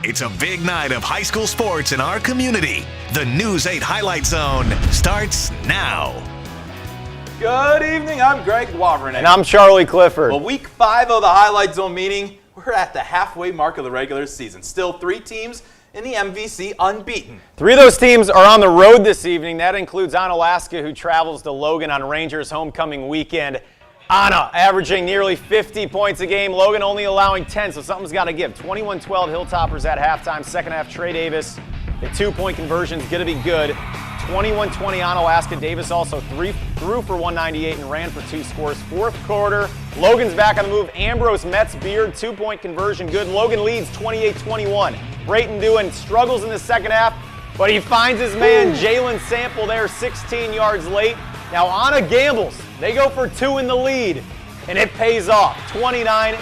It's a big night of high school sports in our community. The News 8 Highlight Zone starts now. Good evening, I'm Greg Wavrin. And I'm Charlie Clifford. Well, week 5 of the Highlight Zone meeting, we're at the halfway mark of the regular season. Still 3 teams in the MVC unbeaten. 3 of those teams are on the road this evening. That includes Onalaska, who travels to Logan on Rangers homecoming weekend. Anna averaging nearly 50 points a game. Logan only allowing 10, so something's got to give. 21-12 Hilltoppers at halftime. Second half, Trey Davis. The 2-point conversion's going to be good. 21-20 Onalaska. Davis also threw for 198 and ran for 2 scores. Fourth quarter, Logan's back on the move. Ambrose Metz Beard, 2-point conversion good. Logan leads 28-21. Brayton Dewan struggles in the second half, but he finds his man Jalen Sample there 16 yards late. Now Anna gambles. They go for 2 in the lead, and it pays off. 29-28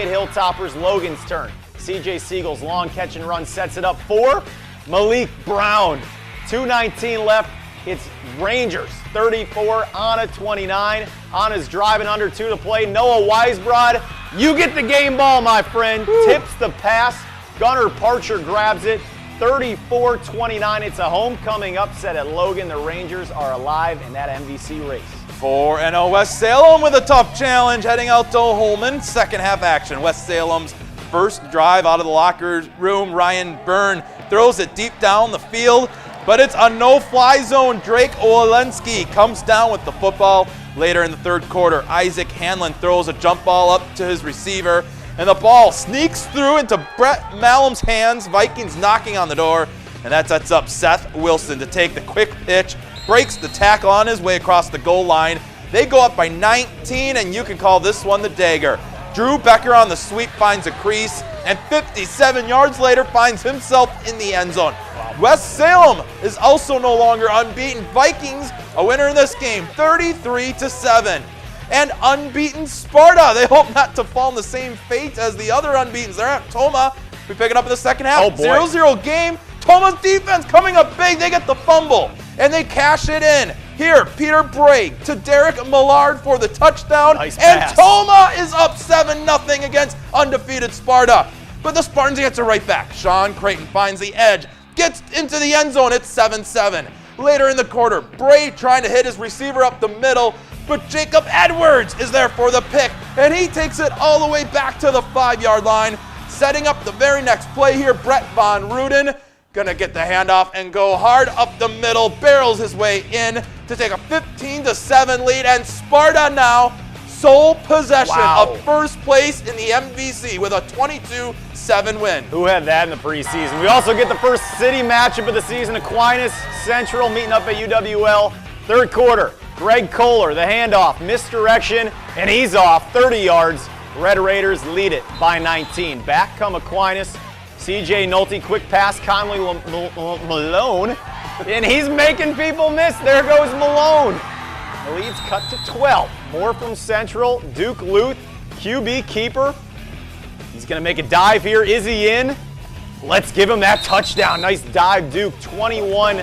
Hilltoppers, Logan's turn. CJ Siegel's long catch and run sets it up for Malik Brown. 2:19 left. It's Rangers 34, Anna 29. Anna's driving under 2 to play. Noah Weisbrod, you get the game ball, my friend. Woo. Tips the pass. Gunnar Parcher grabs it. 34-29. It's a homecoming upset at Logan. The Rangers are alive in that MVC race. 4-0 West Salem with a tough challenge heading out to Holman. Second half action. West Salem's first drive out of the locker room. Ryan Byrne throws it deep down the field, but it's a no-fly zone. Drake Olensky comes down with the football. Later in the third quarter, Isaac Hanlon throws a jump ball up to his receiver, and the ball sneaks through into Brett Malum's hands. Vikings knocking on the door, and that sets up Seth Wilson to take the quick pitch, breaks the tackle on his way across the goal line. They go up by 19, and you can call this one the dagger. Drew Becker on the sweep finds a crease, and 57 yards later finds himself in the end zone. Wow. West Salem is also no longer unbeaten. Vikings a winner in this game, 33-7. And unbeaten Sparta. They hope not to fall in the same fate as the other unbeatens. They're at Toma. We pick it up in the second half. 0-0 game. Toma's defense coming up big. They get the fumble, and they cash it in. Here, Peter Bragg to Derek Millard for the touchdown. Nice and pass. Toma is up 7-0 against undefeated Sparta. But the Spartans gets it right back. Sean Creighton finds the edge, gets into the end zone. It's 7-7. Later in the quarter, Bray trying to hit his receiver up the middle, but Jacob Edwards is there for the pick, and he takes it all the way back to the 5-yard line. Setting up the very next play here, Brett Von Ruden gonna get the handoff and go hard up the middle, barrels his way in to take a 15-7 lead, and Sparta now sole possession of first place in the MVC with a 22-7 win. Who had that in the preseason? We also get the first city matchup of the season. Aquinas Central meeting up at UWL. Third quarter, Greg Kohler, the handoff, misdirection, and he's off 30 yards. Red Raiders lead it by 19. Back come Aquinas. CJ Nolte, quick pass, Conley Malone, and he's making people miss. There goes Malone. The lead's cut to 12. More from Central. Duke Luth, QB keeper. He's going to make a dive here. Is he in? Let's give him that touchdown. Nice dive, Duke. 21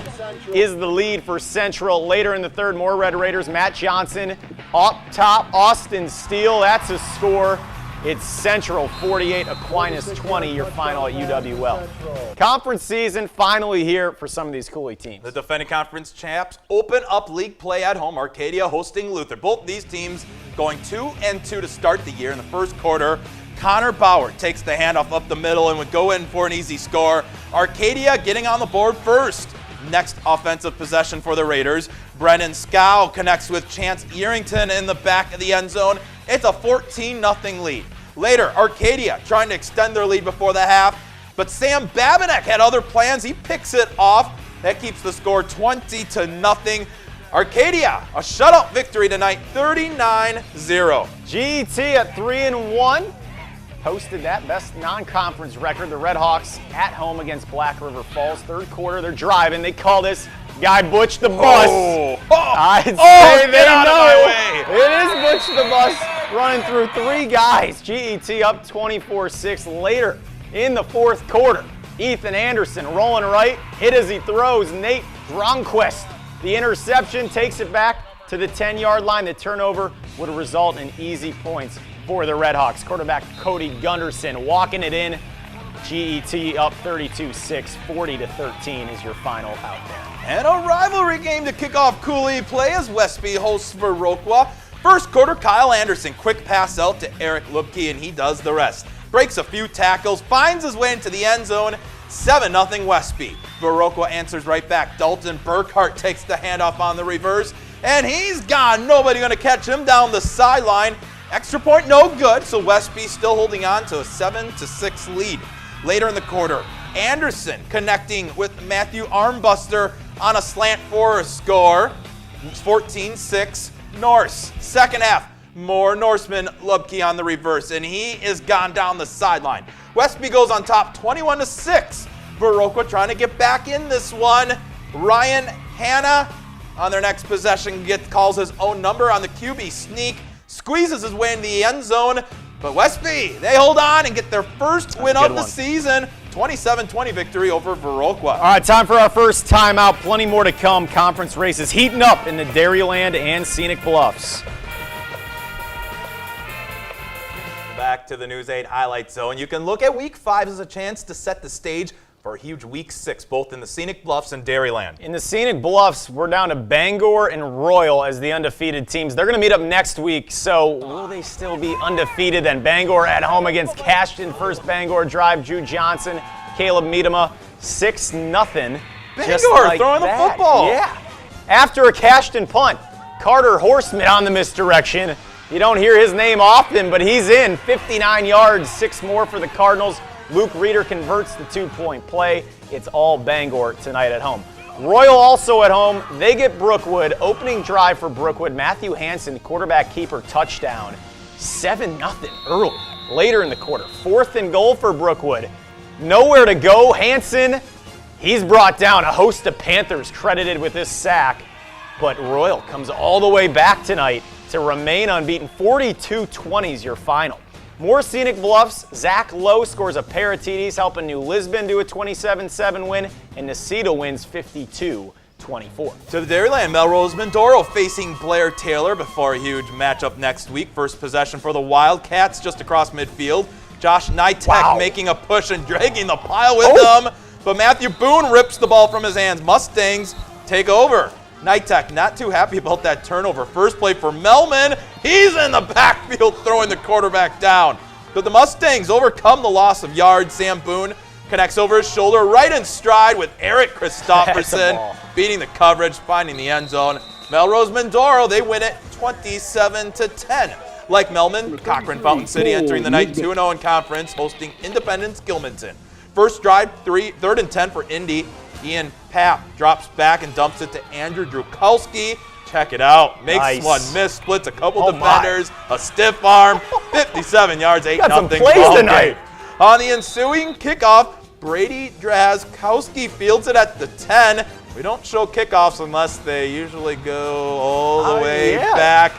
is the lead for Central. Later in the third, more Red Raiders. Matt Johnson up top. Austin Steele, that's a score. It's Central 48, Aquinas 20, your final at UWL. Conference season finally here for some of these Coulee teams. The defending conference champs open up league play at home. Arcadia hosting Luther. Both these teams going 2-2 to start the year. In the first quarter, Connor Bauer takes the handoff up the middle and would go in for an easy score. Arcadia getting on the board first. Next offensive possession for the Raiders. Brennan Scow connects with Chance Earington in the back of the end zone. It's a 14-0 lead. Later, Arcadia trying to extend their lead before the half, but Sam Babinek had other plans. He picks it off. That keeps the score 20-0. Arcadia, a shutout victory tonight, 39-0. GET at 3-1. Posted that best non-conference record. The Redhawks at home against Black River Falls. Third quarter, they're driving. They call this guy Butch the Bus. I'd say they know. It is Butch the Bus running through 3 guys. GET up 24-6 later in the fourth quarter. Ethan Anderson rolling right, hit as he throws. Nate Gronquist, the interception, takes it back to the 10-yard line. The turnover would result in easy points for the Redhawks. Quarterback Cody Gunderson walking it in GET up 32-6, 40-13 is your final out there. And a rivalry game to kick off Coulee play as Westby hosts Viroqua. First quarter, Kyle Anderson, quick pass out to Eric Lubke, and he does the rest. Breaks a few tackles, finds his way into the end zone, 7-0 Westby. Viroqua answers right back. Dalton Burkhart takes the handoff on the reverse, and he's gone. Nobody going to catch him down the sideline. Extra point, no good, so Westby still holding on to a 7-6 lead. Later in the quarter, Anderson connecting with Matthew Armbuster on a slant for a score. 14-6 Norse. Second half, more Norseman Lubke on the reverse, and he is gone down the sideline. Westby goes on top 21-6. Viroqua trying to get back in this one. Ryan Hanna on their next possession calls his own number on the QB sneak, squeezes his way into the end zone, but Westby, they hold on and get their first win of the season. 27-20 victory over Viroqua. All right, time for our first timeout. Plenty more to come. Conference races heating up in the Dairyland and Scenic Bluffs. Back to the News 8 Highlight Zone. You can look at Week 5 as a chance to set the stage for a huge Week 6, both in the Scenic Bluffs and Dairyland. In the Scenic Bluffs, we're down to Bangor and Royal as the undefeated teams. They're going to meet up next week, so will they still be undefeated? And Bangor at home against Cashton. First Bangor drive, Drew Johnson, Caleb Miedema, 6-0. Bangor throwing the football. Yeah. After a Cashton punt, Carter Horseman on the misdirection. You don't hear his name often, but he's in. 59 yards, 6 more for the Cardinals. Luke Reeder converts the 2-point play. It's all Bangor tonight at home. Royal also at home. They get Brookwood. Opening drive for Brookwood. Matthew Hansen, quarterback keeper, touchdown. 7-0 early. Later in the quarter, 4th and goal for Brookwood. Nowhere to go. Hansen, he's brought down. A host of Panthers credited with this sack. But Royal comes all the way back tonight to remain unbeaten. 42-20 is your final. More Scenic Bluffs. Zach Lowe scores a pair of TDs, helping New Lisbon do a 27-7 win, and Necedah wins 52-24. To the Dairyland, Melrose Mindoro facing Blair Taylor before a huge matchup next week. First possession for the Wildcats just across midfield. Josh Nitek making a push and dragging the pile with him, but Matthew Boone rips the ball from his hands. Mustangs take over. Nitek not too happy about that turnover. First play for Melman. He's in the backfield throwing the quarterback down. But the Mustangs overcome the loss of yards. Sam Boone connects over his shoulder right in stride with Eric Christopherson beating the coverage, finding the end zone. Melrose Mindoro, they win it 27-10. Like Melman, Cochrane Fountain City entering the night 2-0 in conference, hosting Independence Gilmanton. First drive, 3rd and 10 for Indy. Ian Papp drops back and dumps it to Andrew Drukowski. Check it out. Makes one miss, splits a couple defenders, a stiff arm, 57 yards, 8-0 Got some plays tonight. On the ensuing kickoff, Brady Drazkowski fields it at the 10. We don't show kickoffs unless they usually go all the way back.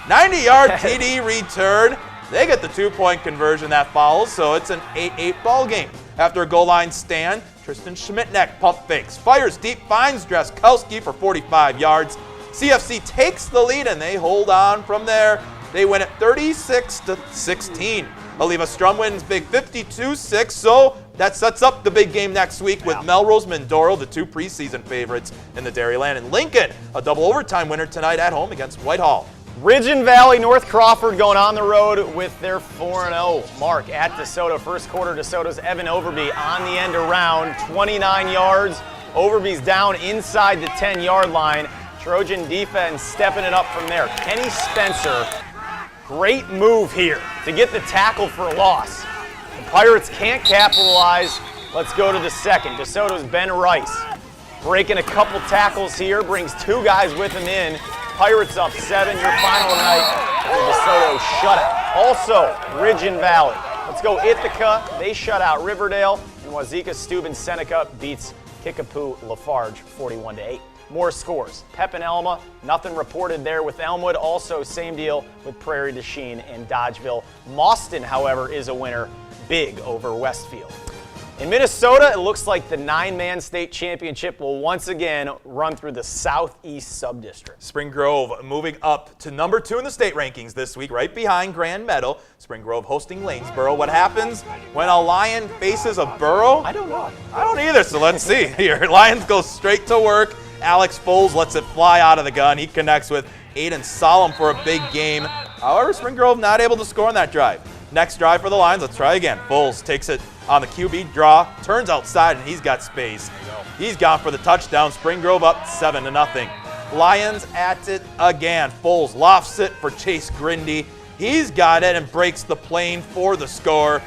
90-yard TD return. They get the 2-point conversion that follows, so it's an 8-8 ball game. After a goal line stand, Tristan Schmidtneck pump fakes, fires deep, finds Drazkowski for 45 yards. CFC takes the lead and they hold on from there. They win it 36-16. Oliva Strum wins big 52-6, so that sets up the big game next week with Melrose Mindoro, the 2 preseason favorites in the Dairyland, and Lincoln, a double overtime winner tonight at home against Whitehall. Ridge and Valley, North Crawford going on the road with their 4-0 mark at DeSoto. First quarter, DeSoto's Evan Overby on the end around, 29 yards. Overby's down inside the 10-yard line. Trojan defense stepping it up from there. Kenny Spencer, great move here to get the tackle for a loss. The Pirates can't capitalize. Let's go to the second. DeSoto's Ben Rice breaking a couple tackles here, brings 2 guys with him in. Pirates up 7, your final tonight. The DeSoto shutout. Also, Ridge and Valley. Let's go Ithaca. They shut out Riverdale. And Wazeeka Steuben Seneca beats Kickapoo Lafarge 41-8. More scores. Pep and Elma, nothing reported there with Elmwood. Also, same deal with Prairie du Chien and Dodgeville. Mauston, however, is a winner, big over Westfield. In Minnesota, it looks like the 9-man state championship will once again run through the Southeast Subdistrict. Spring Grove moving up to number 2 in the state rankings this week, right behind Grand Meadow. Spring Grove hosting Lanesboro. What happens when a Lion faces a Borough? I don't know. I don't either, so let's see here. Lions go straight to work. Alex Foles lets it fly out of the gun. He connects with Aiden Solemn for a big game. However, Spring Grove not able to score on that drive. Next drive for the Lions, let's try again. Foles takes it on the QB draw, turns outside, and he's got space. He's gone for the touchdown. Spring Grove up 7-0. Lions at it again. Foles lofts it for Chase Grindy. He's got it and breaks the plane for the score.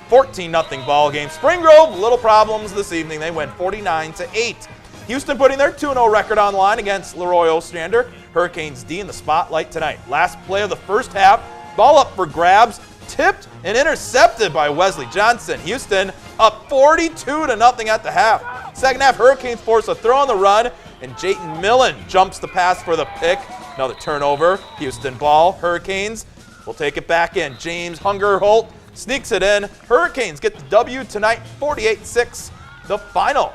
14-0 ball game. Spring Grove, little problems this evening. They win 49-8. Houston putting their 2-0 record on the line against Leroy Ostrander. Hurricanes D in the spotlight tonight. Last play of the first half, ball up for grabs, tipped and intercepted by Wesley Johnson. Houston up 42-0 at the half. Second half, Hurricanes force a throw on the run, and Jayton Millen jumps the pass for the pick. Another turnover. Houston ball. Hurricanes will take it back in. James Hungerholt sneaks it in. Hurricanes get the W tonight, 48-6, the final.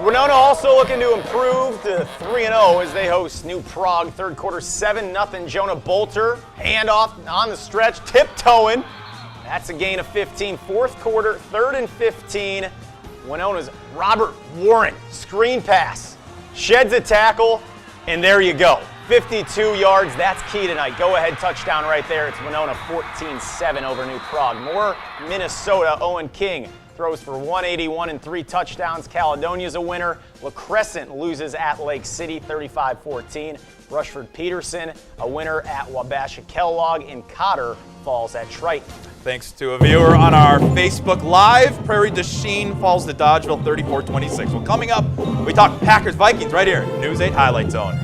Winona also looking to improve to 3-0 as they host New Prague. Third quarter, 7-0. Jonah Bolter, handoff on the stretch, tiptoeing. That's a gain of 15. Fourth quarter, 3rd and 15. Winona's Robert Warren, screen pass, sheds a tackle, and there you go. 52 yards, that's key tonight. Go-ahead touchdown right there. It's Winona 14-7 over New Prague. More Minnesota, Owen King throws for 181 and 3 touchdowns. Caledonia's a winner. La Crescent loses at Lake City 35-14. Rushford Peterson a winner at Wabasha Kellogg, and Cotter falls at Triton. Thanks to a viewer on our Facebook Live, Prairie du Chien falls to Dodgeville 34-26. Well, coming up, we talk Packers-Vikings right here, News 8 Highlight Zone.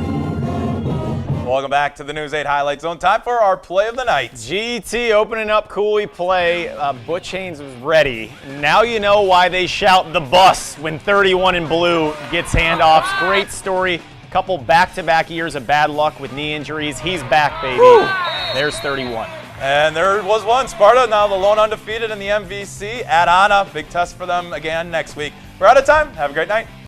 Welcome back to the News 8 Highlight Zone. Time for our play of the night. GT opening up Coulee play. Butch Haynes was ready. Now you know why they shout the bus when 31 in blue gets handoffs. Great story. Couple back-to-back years of bad luck with knee injuries. He's back, baby. Woo! There's 31. And there was one. Sparta, now the lone undefeated in the MVC at Anna. Big test for them again next week. We're out of time. Have a great night.